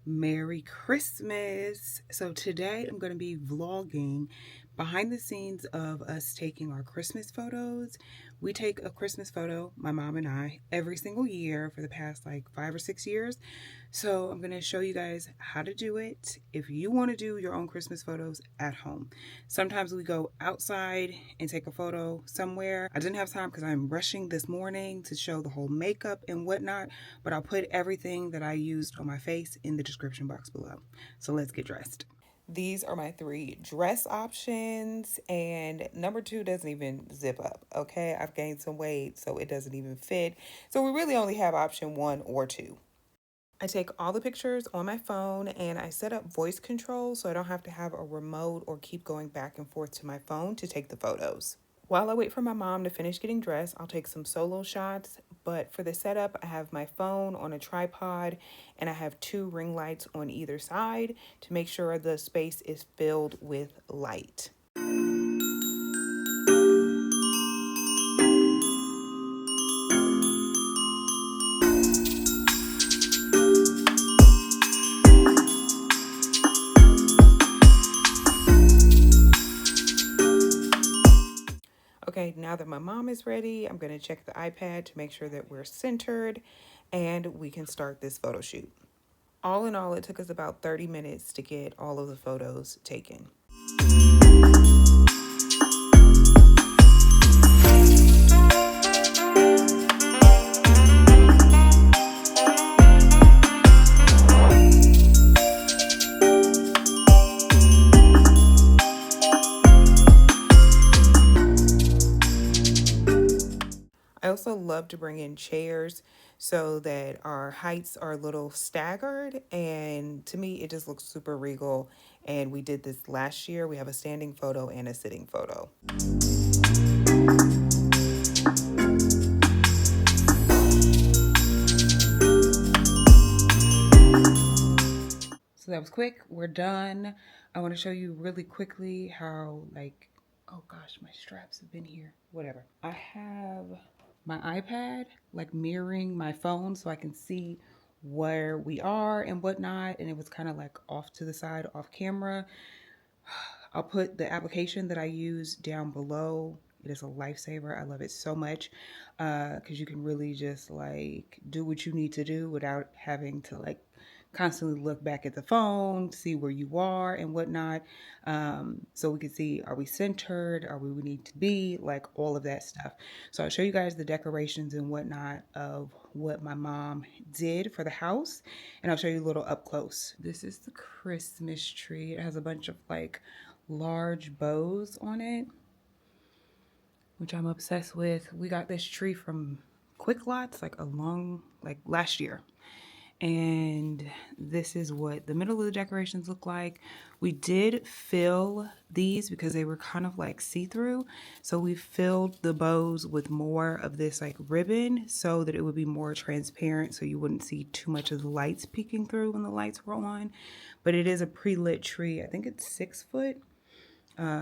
Merry Christmas. So today I'm going to be vlogging behind the scenes of us taking our Christmas photos. We take a Christmas photo, my mom and I, every single year for the past like 5 or 6 years. So I'm going to show you guys how to do it if you want to do your own Christmas photos at home. Sometimes we go outside and take a photo somewhere. I didn't have time because I'm rushing this morning to show the whole makeup and whatnot, but I'll put everything that I used on my face in the description box below. So let's get dressed. These are my 3 dress options, and number 2 doesn't even zip up, okay? I've gained some weight, so it doesn't even fit. So we really only have option 1 or 2. I take all the pictures on my phone and I set up voice control so I don't have to have a remote or keep going back and forth to my phone to take the photos. While I wait for my mom to finish getting dressed, I'll take some solo shots, but for the setup, I have my phone on a tripod and I have 2 ring lights on either side to make sure the space is filled with light. Okay, now that my mom is ready, I'm going to check the iPad to make sure that we're centered and we can start this photo shoot. All in all, it took us about 30 minutes to get all of the photos taken. I also love to bring in chairs so that our heights are a little staggered, and to me it just looks super regal. And we did this last year. We have a standing photo and a sitting photo. So that was quick. We're done. I want to show you really quickly how, like, oh gosh, my straps have been here. Whatever. I have my iPad like mirroring my phone so I can see where we are and whatnot, and it was kind of like off to the side, off camera. I'll put the application that I use down below. It is a lifesaver. I love it so much because you can really just like do what you need to do without having to like constantly look back at the phone, see where you are and whatnot. So we can see, are we centered? Are we where we need to be? Like all of that stuff. So I'll show you guys the decorations and whatnot of what my mom did for the house. And I'll show you a little up close. This is the Christmas tree. It has a bunch of like large bows on it, which I'm obsessed with. We got this tree from QuickLotz like last year. And this is what the middle of the decorations look like. We did fill these because they were kind of like see-through. So we filled the bows with more of this like ribbon so that it would be more transparent so you wouldn't see too much of the lights peeking through when the lights were on. But it is a pre-lit tree. I think it's 6 foot,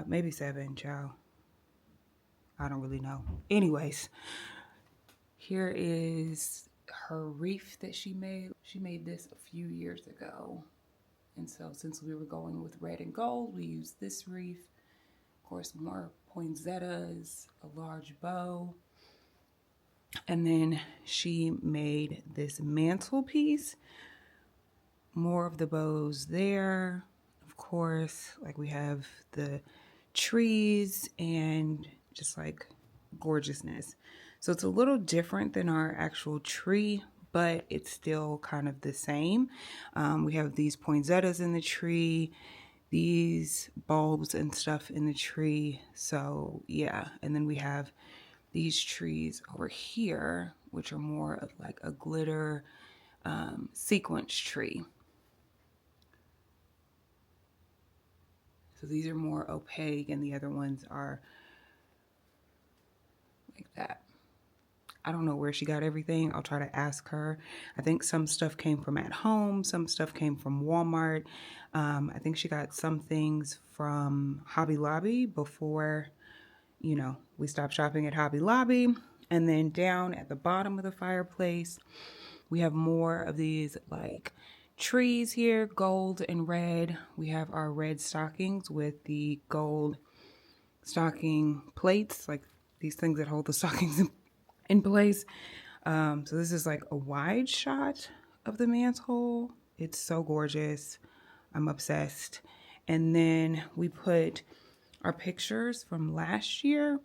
maybe 7, child. I don't really know. Anyways, here is her wreath that she made. She made this a few years ago. And so since we were going with red and gold, we used this wreath. Of course, more poinsettias, a large bow. And then she made this mantelpiece. More of the bows there. Of course, like we have the trees and just like gorgeousness. So it's a little different than our actual tree, but it's still kind of the same. We have these poinsettias in the tree, these bulbs and stuff in the tree. So yeah, and then we have these trees over here, which are more of like a glitter sequence tree. So these are more opaque and the other ones are like that. I don't know where she got everything. I'll try to ask her. I think some stuff came from at home. Some stuff came from Walmart. I think she got some things from Hobby Lobby before, you know, we stopped shopping at Hobby Lobby. And then down at the bottom of the fireplace, we have more of these like trees here, gold and red. We have our red stockings with the gold stocking plates, like these things that hold the stockings in place. So this is like a wide shot of the mantle. It's so gorgeous. I'm obsessed. And then we put our pictures from last year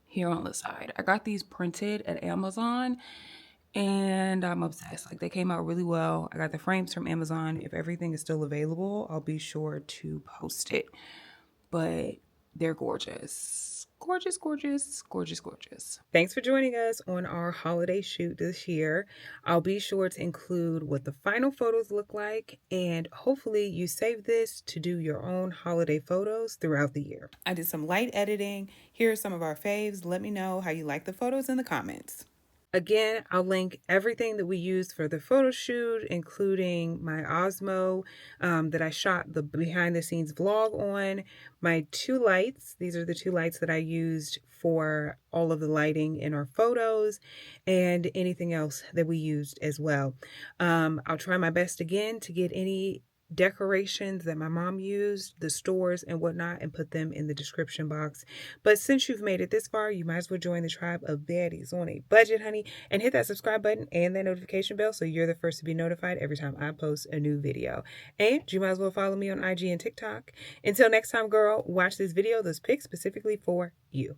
here on the side. I got these printed at Amazon and I'm obsessed. Like, they came out really well. I got the frames from Amazon. If everything is still available, I'll be sure to post it. But they're gorgeous. Gorgeous, gorgeous, gorgeous, gorgeous. Thanks for joining us on our holiday shoot this year. I'll be sure to include what the final photos look like, and hopefully you save this to do your own holiday photos throughout the year. I did some light editing. Here are some of our faves. Let me know how you like the photos in the comments. Again, I'll link everything that we used for the photo shoot, including my Osmo that I shot the behind the scenes vlog on, my 2 lights. These are the 2 lights that I used for all of the lighting in our photos, and anything else that we used as well. I'll try my best again to get any decorations that my mom used, the stores and whatnot, and put them in the description box. But since you've made it this far, you might as well join the tribe of baddies on a budget, honey, and hit that subscribe button and that notification bell so you're the first to be notified every time I post a new video. And you might as well follow me on IG and TikTok. Until next time, girl, watch this video, those pics specifically for you.